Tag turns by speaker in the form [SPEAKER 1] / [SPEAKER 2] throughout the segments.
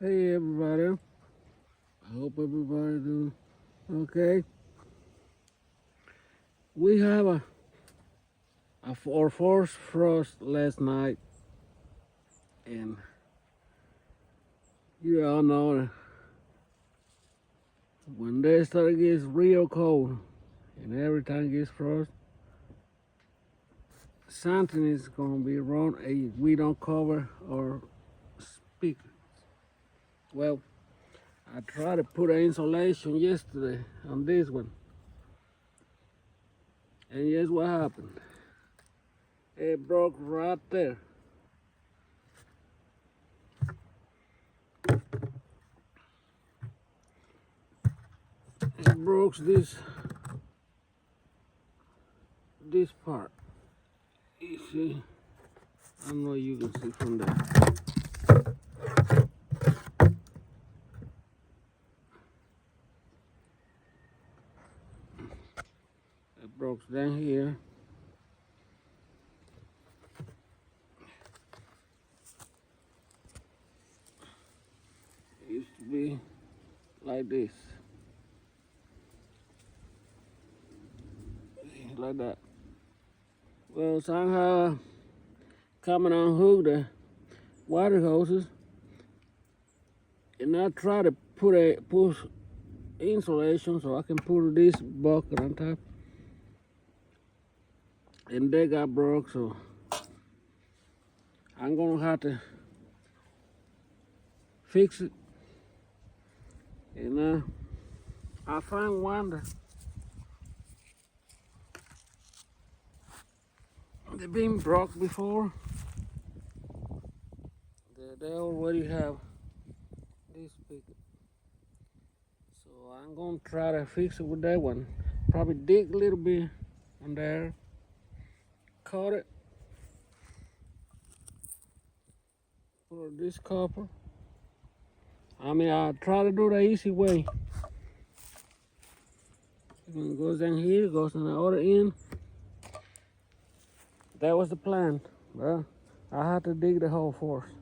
[SPEAKER 1] Hey everybody, I hope everybody doing okay. We have our first frost last night, and you all know that when they start to get real cold, and every time it gets frost, something is gonna be wrong. If we don't cover our speakers. Well, I tried to put an insulation yesterday on this one, and guess what happened? It broke right there. It broke this part. You see, I don't know if you can see from there. It broke down here. It used to be like this, like that. Well, somehow coming unhook the water hoses, and I try to push insulation so I can put this bucket on top, and they got broke. So I'm gonna have to fix it. And I found one that they've been broke before. They already have this big. So I'm gonna try to fix it with that one. Probably dig a little bit in there, cut it, put this copper. I mean, I try to do the easy way. It goes down here, goes on the other end. That was the plan. Well, I had to dig the hole first.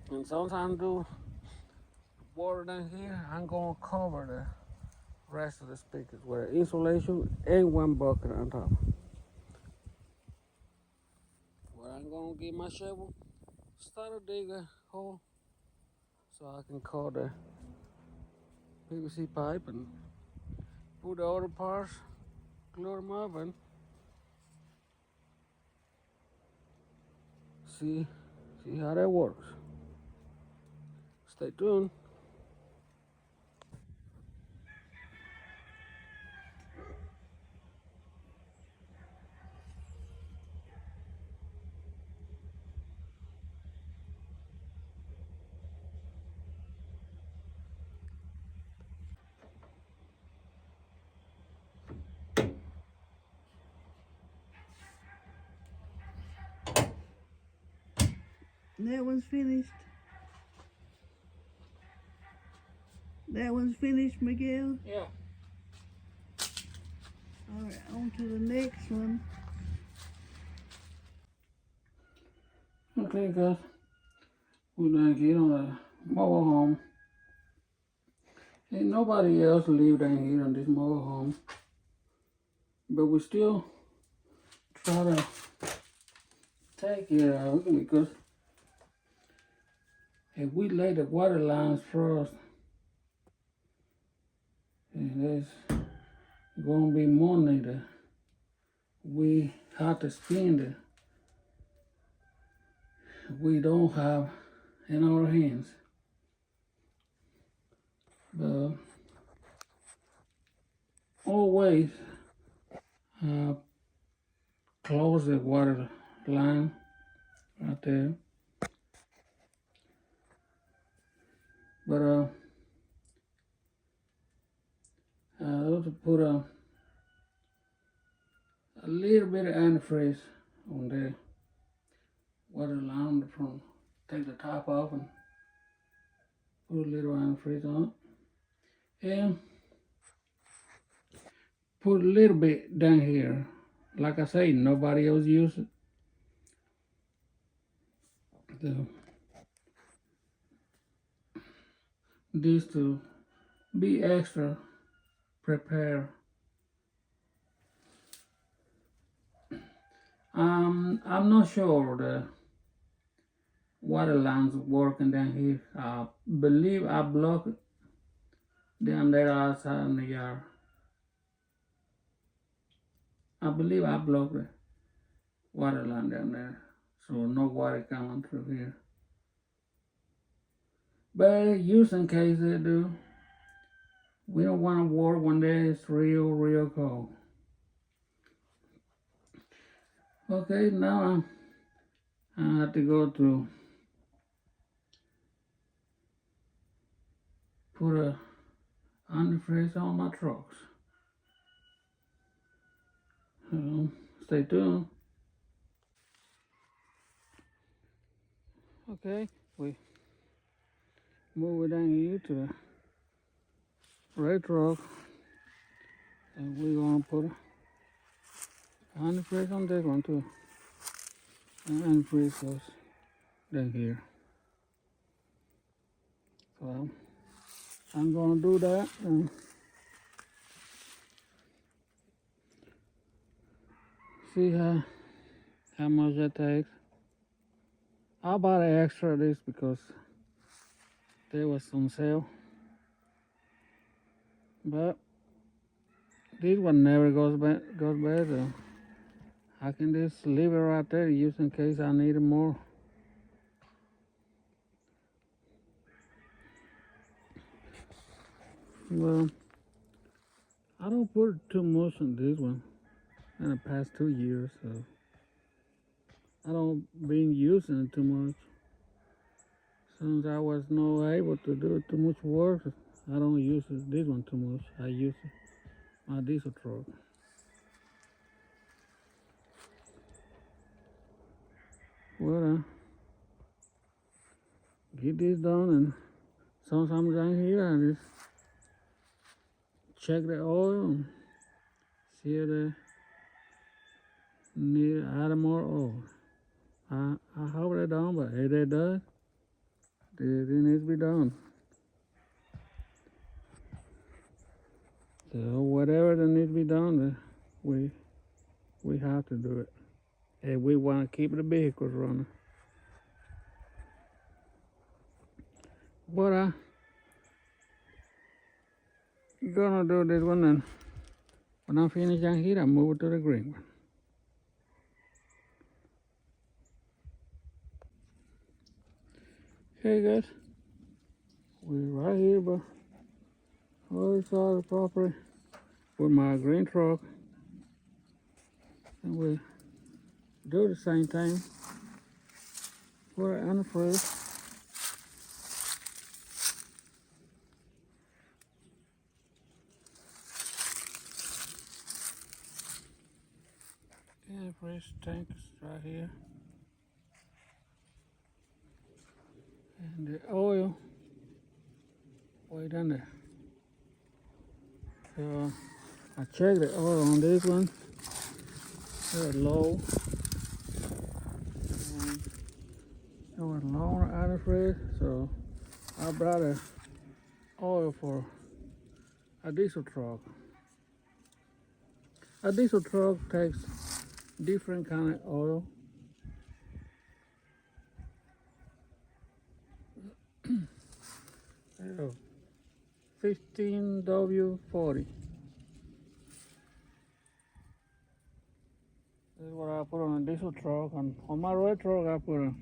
[SPEAKER 1] And sometimes do water down here, I'm gonna cover the rest of the speakers with insulation and one bucket on top. Well, I'm gonna get my shovel, start to dig a hole so I can cut the PVC pipe and put the other parts, glue them up, and see how that works. Stay tuned.
[SPEAKER 2] That one's finished. That one's finished, Miguel.
[SPEAKER 1] Yeah.
[SPEAKER 2] All right, on to the next one.
[SPEAKER 1] Okay, guys. We're gonna get on the mobile home. Ain't nobody else live down here on this mobile home. But we still try to take care of it because if we lay the water lines frost, and there's gonna be money that we have to spend we don't have in our hands. But always close the water line right there. But I also put a little bit of antifreeze on the water line from take the top off and put a little antifreeze on it. And put a little bit down here. Like I say, nobody else uses it. So this to be extra prepared. I'm not sure the water lines working down here. I believe I blocked it down there outside in the yard. I believe I blocked the water line down there, so no water coming through here. But just in case they do, we don't want to work when it's real cold. Okay, now I have to go to put a antifreeze on my trucks. So stay tuned. Okay, we move it down here to the red truck, and we're gonna put a antifreeze on this one too. And antifreeze goes down here. So I'm gonna do that and see how much that takes. I bought an extra of this because they was on sale. But this one never goes bad. So I can just leave it right there, just in case I need it more. Well, I don't put too much on this one in the past 2 years, so I don't been using it too much. Since I was not able to do too much work, I don't use this one too much. I use my diesel truck. Well, get this done, and sometimes down here I just check the oil and see if they need to add more oil. I hope they don't, but if they do, it needs to be done. So whatever that needs to be done, we have to do it. And we want to keep the vehicles running. But I'm gonna do this one, and when I'm finished down here, I move it to the green one. Okay guys, we're right here by the other side of the property with my green truck, and we do the same thing for the antifreeze. Antifreeze tank is right here, and the oil way down there. So I checked the oil on this one. It was low. It was low on antifreeze, so I brought a oil for a diesel truck. A diesel truck takes different kind of oil. Oh, 15W40. This is what I put on a diesel truck, and on my red truck I put a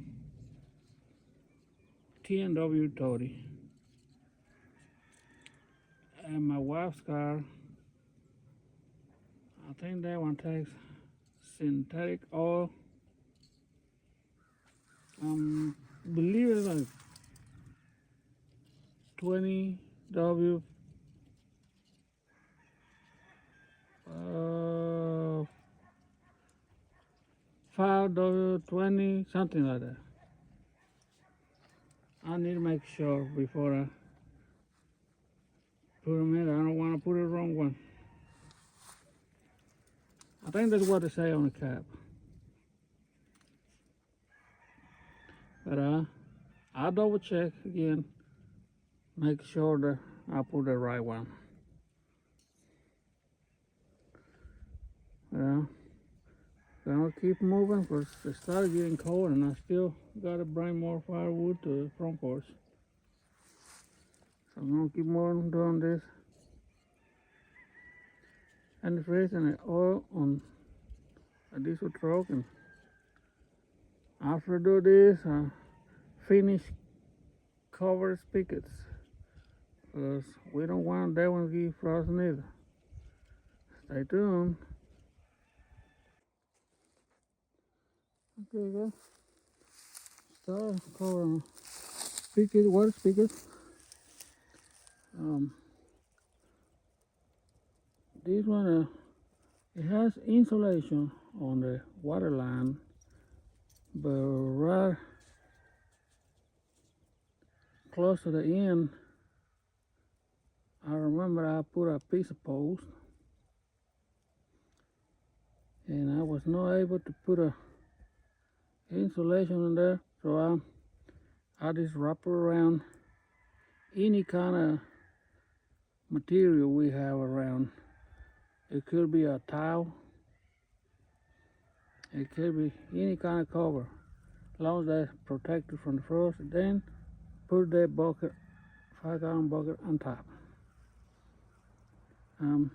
[SPEAKER 1] 10W30. And my wife's car, I think that one takes synthetic oil. Believe it's like 20W, 5W20, something like that. I need to make sure before I put them in. I don't want to put the wrong one. I think that's what they say on the cap. But I'll double check again make sure that I put the right one. Yeah, gonna keep moving because it started getting cold and I still gotta bring more firewood to the front porch. So I'm gonna keep moving doing this. And the freezing the oil on a diesel truck, and after I do this, I finish cover spigots because we don't want that one to get frozen either. Stay tuned. Okay, guys. Start covering spigot, water spigot. This one, it has insulation on the water line, but right close to the end, I remember I put a piece of post, and I was not able to put a insulation in there, so I just wrap it around any kind of material we have around. It could be a towel, it could be any kind of cover, as long as that's protected from the frost. Then put that bucket, 5-gallon bucket on top. I'm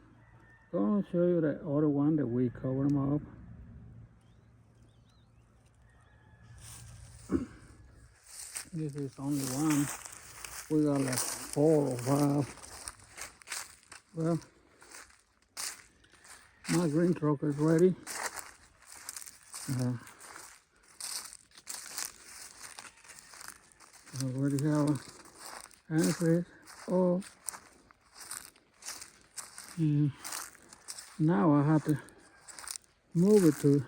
[SPEAKER 1] going to show you the other one that we cover them up. This is only one. We got like 4 or 5. Well, my green truck is ready. I already have a antifreeze. Oh, and now I have to move it to,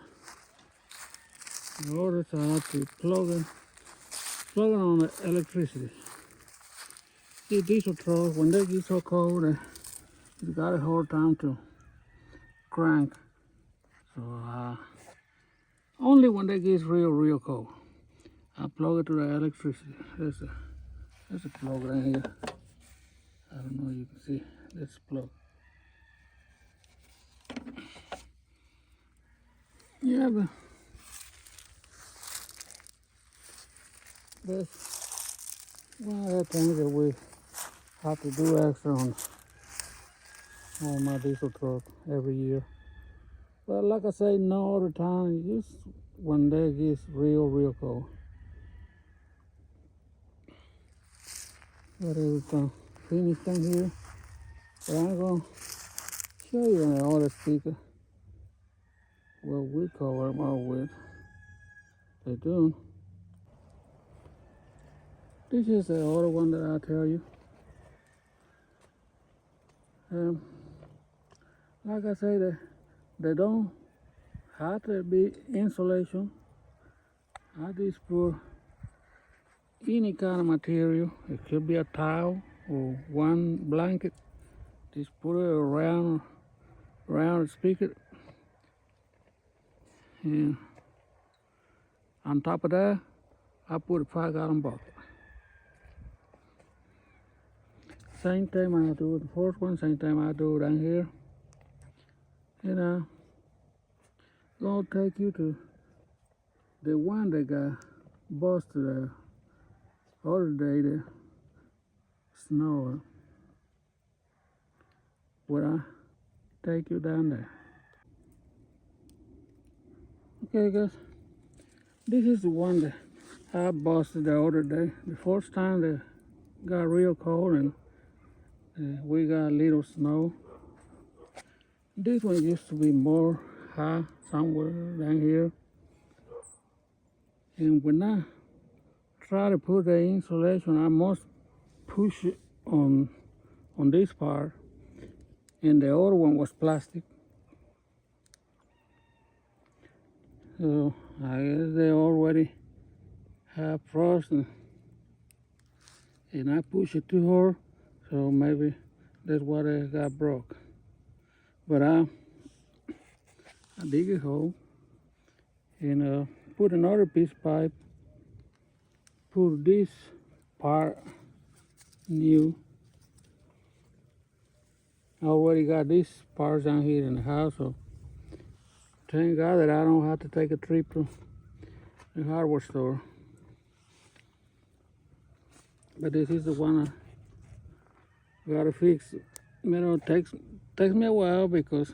[SPEAKER 1] in order to have to plug it on the electricity. See, diesel trucks, when they get so cold, it's got a hard time to crank. So only when they get real cold, I plug it to the electricity. There's a plug right here. I don't know if you can see this plug. Yeah, but that's one of the things that we have to do extra on my diesel truck every year. But like I say, no other time, just when they gets real cold. But it's finished down here. But I'm gonna show you on the other speaker what we cover them all with. They do. This is the other one that I tell you. Like I say, they don't have to be insulation. I just put any kind of material. It could be a towel or one blanket. Just put it around the speaker. And on top of that, I put a 5-gallon bucket. Same time I do the first one, same time I do down here. And I'm gonna take you to the one that got busted the other day, the snow. Where I take you down there. Okay, guys, this is the one that I busted the other day. The first time that got real cold and we got a little snow. This one used to be more high somewhere down here. And when I try to put the insulation, I must push it on this part. And the other one was plastic. So I guess they already have frost and I push it too hard. So maybe that's why they got broke. But I dig a hole and put another piece of pipe, put this part new. I already got these parts down here in the house, so thank God that I don't have to take a trip to the hardware store. But this is the one I gotta fix. You know, it takes me a while because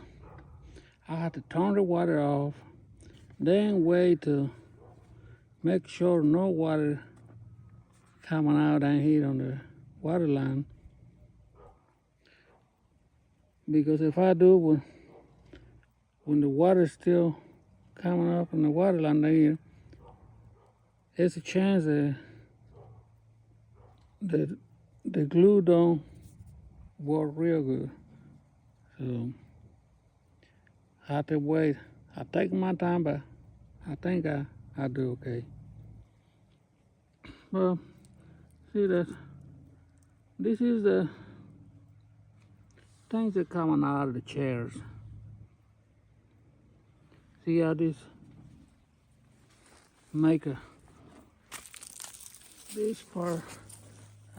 [SPEAKER 1] I have to turn the water off, then wait to make sure no water coming out down here on the water line. Because if I do when the water is still coming up in the water line down here, there's a chance that the glue don't work real good. So I have to wait. I take my time, but I think I do okay. Well, see that this is the things that coming out of the chairs. See how this this part,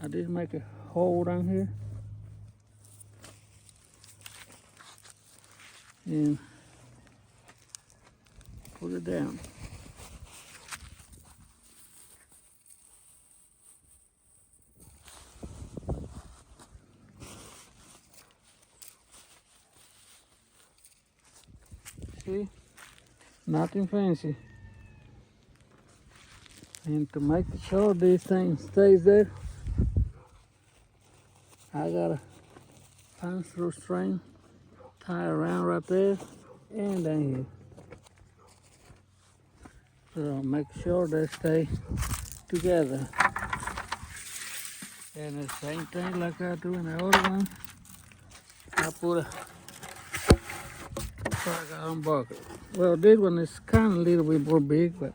[SPEAKER 1] I just make a hole down here and put it down. See, nothing fancy. And to make sure this thing stays there, I got a pass-through string tie around right there and down here. So make sure they stay together. And the same thing like I do in the other one, I put a on bucket. Well, this one is kind of a little bit more big, but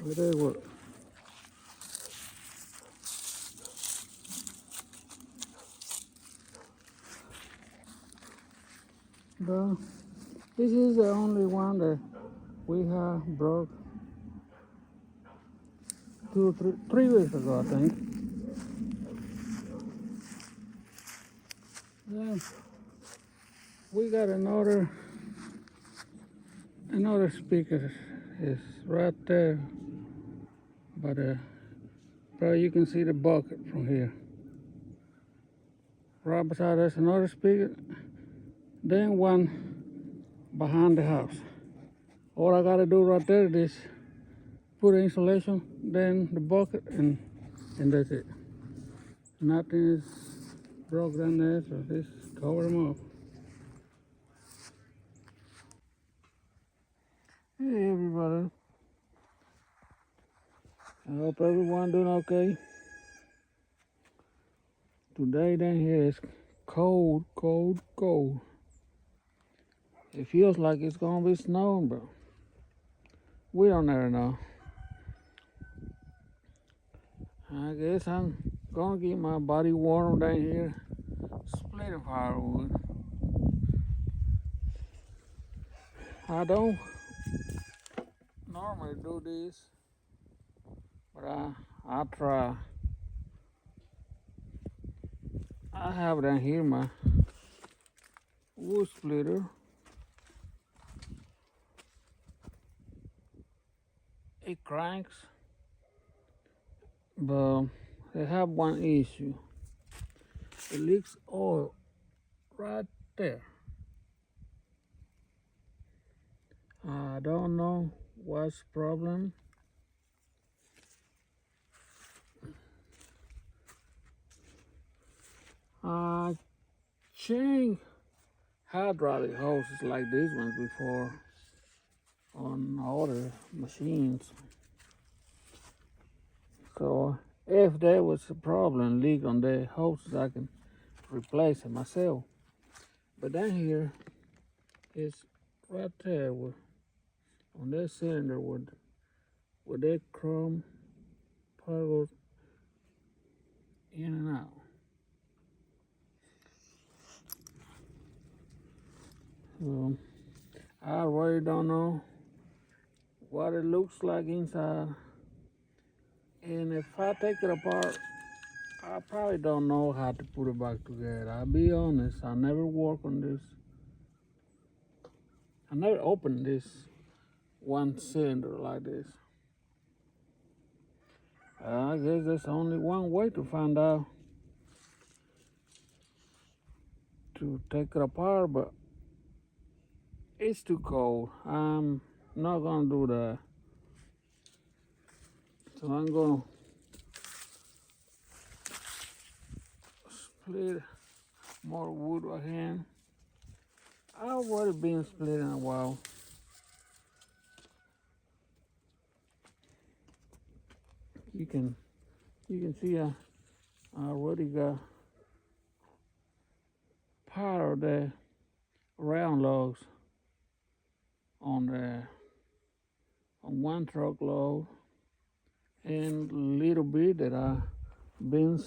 [SPEAKER 1] it does work. But this is the only one that we have broke 3 weeks ago, I think. Then we got another speaker is right there, but probably you can see the bucket from here. Right beside us another speaker, then one behind the house. All I gotta do right there is put insulation, then the bucket, and that's it. Nothing is broke down there, so just cover them up. Hey everybody, I hope everyone doing okay. Today down here is cold, cold, cold. It feels like it's gonna be snowing, but we don't ever know. I guess I'm gonna get my body warm down here, splitting firewood. I don't normally do this, but I try. I have down here my wood splitter. It cranks, but they have one issue. It leaks oil right there. I don't know what's the problem. I changed hydraulic hoses like these ones before on other machines. So if there was a problem, leak on the hoses, I can replace it myself. But down here is right there on that cylinder with that chrome part goes in and out. So I really don't know what it looks like inside. And if I take it apart, I probably don't know how to put it back together. I'll be honest, I never work on this. I never opened this one cylinder like this. I guess there's only one way to find out, to take it apart, but it's too cold. I'm not gonna do that. So I'm gonna split more wood right here. I've already been splitting a while. You can see I already got part of the round logs on one truckload, and a little bit that I been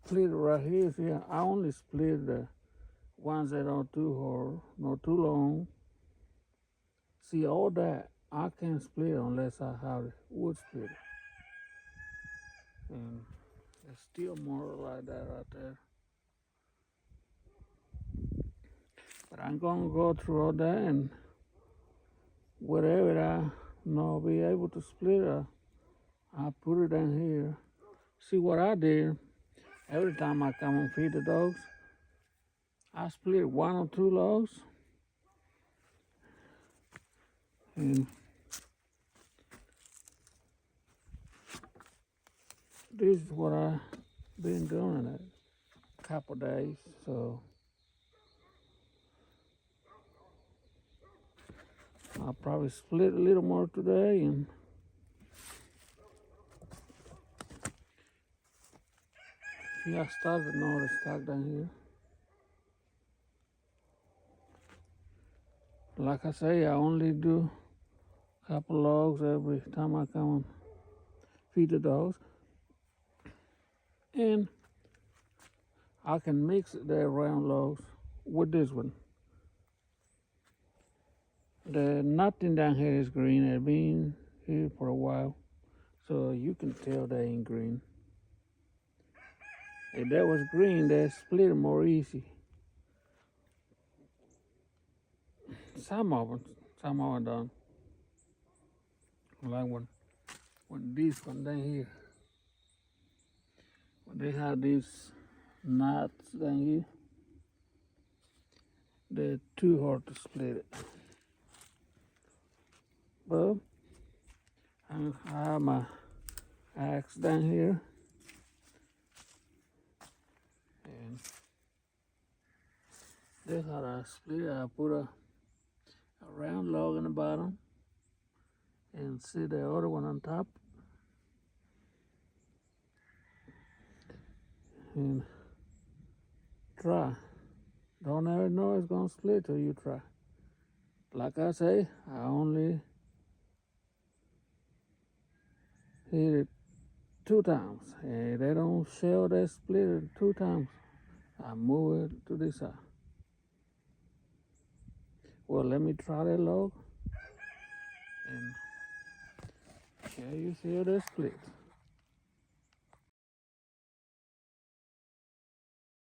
[SPEAKER 1] split right here. See, I only split the ones that are too hard, not too long. See, all that I can't split unless I have a wood splitter. And there's still more like that right there. But I'm gonna go through all that, and whatever I not be able to split, I put it in here. See what I did? Every time I come and feed the dogs, I split one or two logs, and this is what I've been doing in a couple days. So I'll probably split a little more today, and see, I started another stack down here. Like I say, I only do a couple logs every time I come and feed the dogs, and I can mix the round logs with this one. The nothing down here is green. It's been here for a while, so you can tell they ain't green. If that was green, they split it more easy. Some of them done. Like when this one down here, when they have these knots down here, they're too hard to split it. But I have my axe down here, and this how I split it. I put a round log in the bottom, and see the other one on top, and try. Don't ever know it's gonna split till you try. Like I say, I only hit it 2 times. And they don't show they split it 2 times. I move it to this side. Well, let me try that log and show you see how they split.